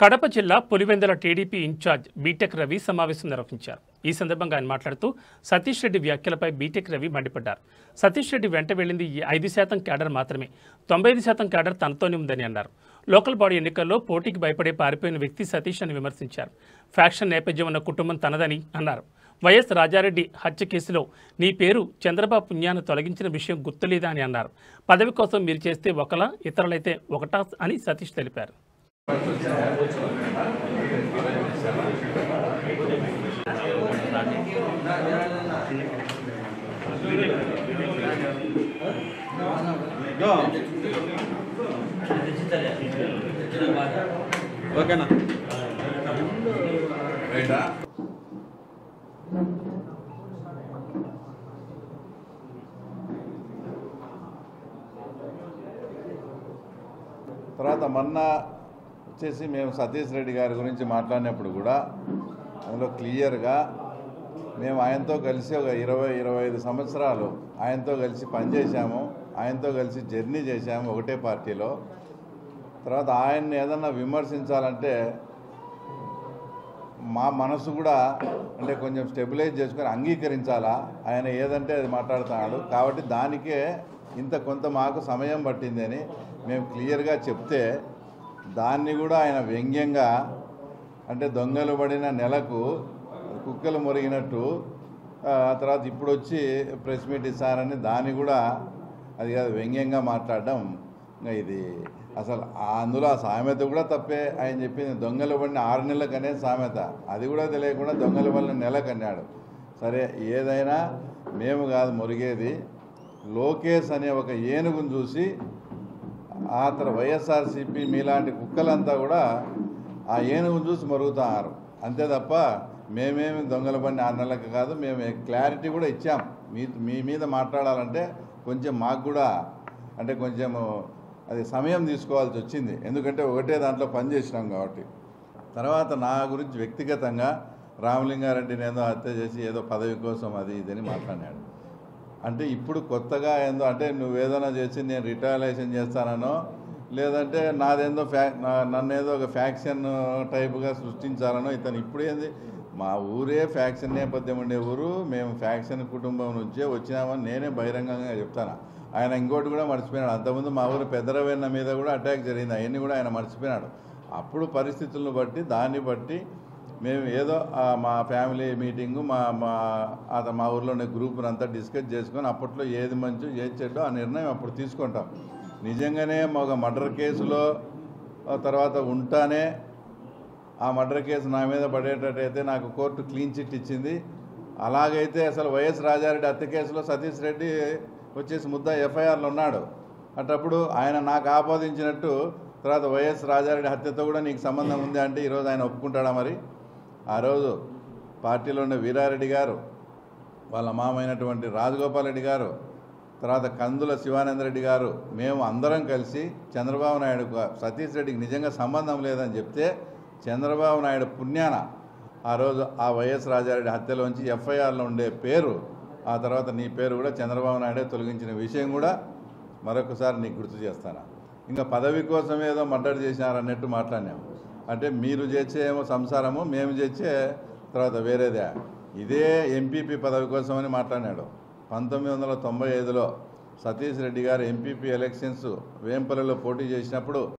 కడప జిల్లా Pulivendula TDP incharge BTech Ravi సమావేశం నిర్వహించారు. ఈ సందర్భంగా ఆయన మాట్లాడుతూ సతీష్ రెడ్డి వ్యాఖ్యలపై బీటెక్ రవి మండిపడ్డారు. సతీష్ రెడ్డి వెంట వెళ్లింది 5% క్యాడర్ మాత్రమే, 95% క్యాడర్ తనతోనే ఉందని అన్నారు. లోకల్ బాడీ ఎన్నికల్లో పోటీకి భయపడే పారిపోయిన వ్యక్తి సతీష్ అని విమర్శించారు. ఫ్యాక్షన్ నేపథ్యం ఉన్న కుటుంబం తనదని అన్నారు. వైఎస్ రాజారెడ్డి హత్య కేసులో నీ పేరు చంద్రబాబు పుణ్యాన్ని తొలగించిన విషయం గుర్తులేదా అని అన్నారు. పదవి కోసం మీరు చేస్తే ఒకలా, ఇతరులైతే ఒకటా అని సతీష్ తెలిపారు. ఓకేనా తర్వాత మొన్న వచ్చేసి మేము సతీష్ రెడ్డి గారి గురించి మాట్లాడినప్పుడు కూడా అందులో క్లియర్గా మేము ఆయనతో కలిసి ఒక 20-25 సంవత్సరాలు ఆయనతో కలిసి పనిచేశాము, ఆయనతో కలిసి జర్నీ చేశాము ఒకటే పార్టీలో. తర్వాత ఆయన్ని ఏదన్నా విమర్శించాలంటే మా మనసు కూడా అంటే కొంచెం స్టెబిలైజ్ చేసుకొని అంగీకరించాలా, ఆయన ఏదంటే అది మాట్లాడుతున్నాడు. కాబట్టి దానికే కొంత మాకు సమయం పట్టింది అని మేము క్లియర్గా చెప్తే దాన్ని కూడా ఆయన వ్యంగ్యంగా అంటే దొంగలు పడిన నెలకు కుక్కలు మురిగినట్టు తర్వాత ఇప్పుడు వచ్చి ప్రెస్ మీట్ ఇస్తారని దాన్ని కూడా అది కాదు వ్యంగ్యంగా మాట్లాడడం. ఇది అసలు అందులో ఆ సామెత కూడా తప్పే. ఆయన చెప్పింది దొంగలు పడిన 6 నెలలకు అనేది సామెత, అది కూడా తెలియకుండా దొంగల వల్ల నెలకు అన్నాడు. సరే ఏదైనా మేము కాదు మురిగేది, లోకేష్ అనే ఒక ఏనుగును చూసి ఆ తర్వాత వైఎస్ఆర్సీపీ మీలాంటి కుక్కలంతా కూడా ఆ ఏనుగును చూసి మరుగుతున్నారు అంతే తప్ప మేమేమి దొంగల పడిన 6 నెలలకు కాదు. మేము క్లారిటీ కూడా ఇచ్చాం. మీ మీద మాట్లాడాలంటే కొంచెం మాకు కూడా అంటే కొంచెం అది సమయం తీసుకోవాల్సి వచ్చింది, ఎందుకంటే ఒకటే దాంట్లో పనిచేసినాం కాబట్టి. తర్వాత నా గురించి వ్యక్తిగతంగా రామలింగారెడ్డిని ఏదో హత్య చేసి ఏదో పదవి కోసం అది ఇదని మాట్లాడాడు. అంటే ఇప్పుడు కొత్తగా ఏందో అంటే నువ్వేదైనా చేసి నేను రిటాలియేషన్ చేస్తానో లేదంటే నాదేందో నన్నేదో ఒక ఫ్యాక్షన్ టైప్గా సృష్టించాలనో ఇతను ఇప్పుడు ఏంది మా ఊరే ఫ్యాక్షన్ నేపథ్యం ఉండే ఊరు, మేము ఫ్యాక్షన్ కుటుంబం నుంచే వచ్చినామని నేనే బహిరంగంగా చెప్తాను. ఆయన ఇంకోటి కూడా మర్చిపోయినాడు, అంతకుముందు మా ఊరు పెద్దరవెన్న మీద కూడా అటాక్ జరిగింది, అవన్నీ కూడా ఆయన మర్చిపోయినాడు. అప్పుడు పరిస్థితులను బట్టి దాన్ని బట్టి మేము ఏదో మా ఫ్యామిలీ మీటింగు మా ఊర్లో ఉండే గ్రూప్ని అంతా డిస్కస్ చేసుకొని అప్పట్లో ఏది మంచో ఏది చెడ్డో ఆ నిర్ణయం అప్పుడు తీసుకుంటాం. నిజంగానే ఒక మర్డర్ కేసులో తర్వాత ఉంటానే ఆ మర్డర్ కేసు నా మీద పడేటట్టయితే నాకు కోర్టు క్లీన్ చిట్ ఇచ్చింది. అలాగైతే అసలు వైఎస్ రాజారెడ్డి హత్య కేసులో సతీష్ రెడ్డి వచ్చేసి ముద్ద ఎఫ్ఐఆర్లో ఉన్నాడు. అటప్పుడు ఆయన నాకు ఆపాదించినట్టు తర్వాత వైఎస్ రాజారెడ్డి హత్యతో కూడా నీకు సంబంధం ఉంది అంటే ఈరోజు ఆయన ఒప్పుకుంటాడా? మరి ఆ రోజు పార్టీలో ఉండే వీరారెడ్డి గారు, వాళ్ళ మామైనటువంటి రాజగోపాల్ రెడ్డి గారు, తర్వాత కందుల శివానందరెడ్డి గారు, మేము అందరం కలిసి చంద్రబాబు నాయుడు సతీష్ రెడ్డికి నిజంగా సంబంధం లేదని చెప్తే చంద్రబాబు నాయుడు పుణ్యాన ఆ రోజు ఆ వైఎస్ రాజారెడ్డి హత్యలోంచి ఎఫ్ఐఆర్లో ఉండే పేరు ఆ తర్వాత నీ పేరు కూడా చంద్రబాబు నాయుడే తొలగించిన విషయం కూడా మరొకసారి నీకు గుర్తు చేస్తాను. ఇంకా పదవి కోసం ఏదో మర్డర్ చేసినారన్నట్టు మాట్లాడినాము. అంటే మీరు చేసేమో సంసారము, మేము చేసే తర్వాత వేరేదే. ఇదే ఎంపీపీ పదవి కోసమని మాట్లాడినాడు. 1995లో సతీష్ రెడ్డి గారు ఎంపీపీ ఎలక్షన్స్ వేంపల్లిలో పోటీ చేసినప్పుడు